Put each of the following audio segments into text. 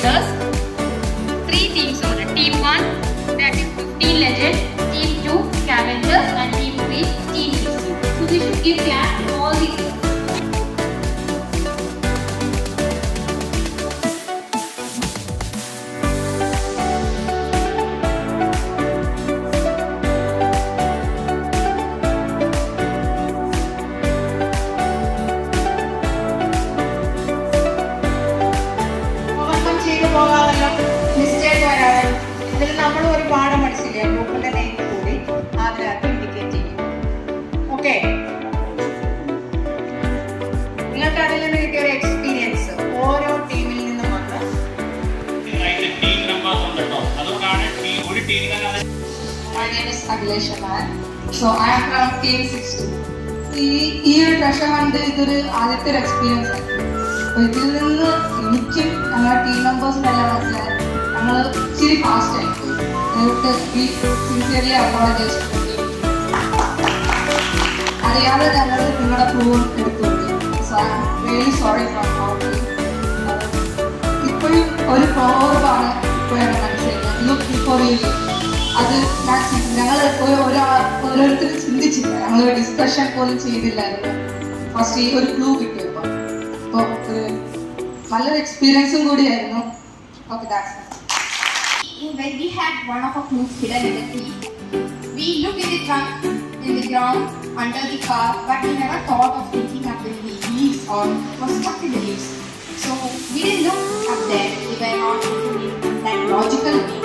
with us. 3 teams are Team 1, that is 15 legends, Team 2, scavengers, and Team 3, Team 16. So we should give clap to all these teams. Mistake വരാനും ഇതിൽ നമ്മൾ ഒരു പാഠം പഠിച്ചില്ലേ ഗ്രൂപ്പിന്റെ name കൂടി അതിനകത്ത് ഇൻഡിക്കേറ്റ് ചെയ്യും. ഓക്കെ, നിങ്ങൾക്ക് അതിൽ നിന്ന് കിട്ടിയ ഒരു എക്സ്പീരിയൻസ് ഓരോ ടീമിൽ നിന്നും വന്ന് My name is Agilesha Man. So I am from Team 16. ഈ ഒരു ട്രഷർ ഹണ്ട് ഇതൊരു ആദ്യത്തെ ഒരു എക്സ്പീരിയൻസ് ആണ്. അപ്പോൾ ഇതിൽ നിന്ന് എനിക്കും ഞങ്ങളുടെ ടീം മെമ്പേഴ്സിനെല്ലാം മനസ്സിലായി ഞങ്ങൾ ഇച്ചിരി ഫാസ്റ്റ് ആയിപ്പോയി. Sincerely apologise. അറിയാതെ ഞങ്ങൾ നിങ്ങളുടെ ഫോൺ എടുത്തുകൊണ്ട് so I am really sorry from our team. ഇപ്പോഴും ഒരു പ്രോവർബാണ് ഇപ്പോഴാണ് മനസ്സിലാക്കുന്നത്, ലുക്ക് ബിഫോർ യു ലിവ്. അത് ഞങ്ങൾ ഓരോരുത്തരും ചിന്തിച്ചില്ല, ഞങ്ങൾ ഡിസ്കഷൻ പോലും ചെയ്തില്ലായിരുന്നു ഫസ്റ്റ് ഈ ഒരു ക്ലൂ കിട്ടിയപ്പോൾ. അപ്പോൾ ഒരു നല്ലൊരു എക്സ്പീരിയൻസും കൂടിയായിരുന്നു. Okay, that's it. When we had one of our clues hidden in the tree, we looked in the trunk, in the ground, under the car, but we never thought of looking up in the leaves or was stuck in the leaves. So we didn't look up there. We were not thinking in that logical way.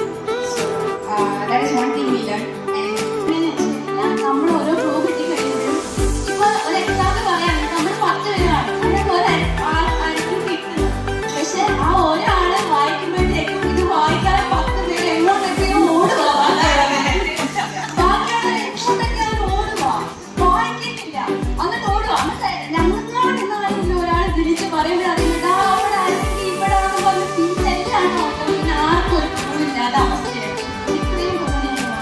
So that is one thing we learned. And നമ്മൾ ഓരോ clue കിട്ടി കഴിയുമ്പോഴും ഇപ്പോൾ ഒരു example പറയുകയാണെങ്കിൽ നമ്മൾ 10 പേരാണ് അതിനകത്ത് ഒരാൾക്കും കിട്ടുന്നത്. പക്ഷെ ആ ഒരാളെ വായിക്കുമ്പോഴത്തേക്കും ഇത് വായിക്കാതെ 10 പേര് എങ്ങോട്ടൊക്കെയോ ഓടുക, ബാക്കിയുള്ള എങ്ങോട്ടൊക്കെയാണ് ഓടുക, വായിക്കുന്നില്ല, എന്നിട്ട് ഓടുക. എന്നിട്ട് ഞങ്ങളോട് ഇന്ന് ഒരാൾ തിരിച്ച് പറയുമ്പോൾ അതിൻ്റെ അവിടെ അല്ലെങ്കിൽ ഇവിടെ പറഞ്ഞ് തിരിച്ചെല്ലാം ഓട്ടം. പിന്നെ ആർക്കും ഒരു ക്ലൂവില്ലാത്ത അവസ്ഥയായിട്ട് ഇത്രയും തോന്നിയിരുന്നു.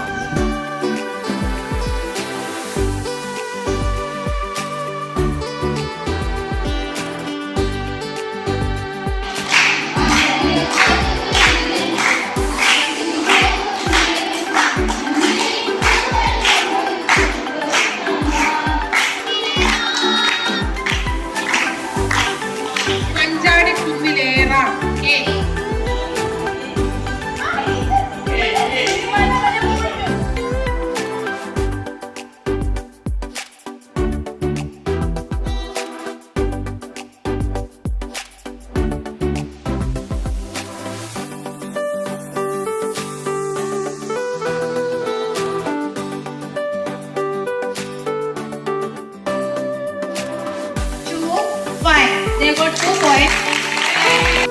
പഞ്ചാടി കുന്നിലേറാം. They got 2 points.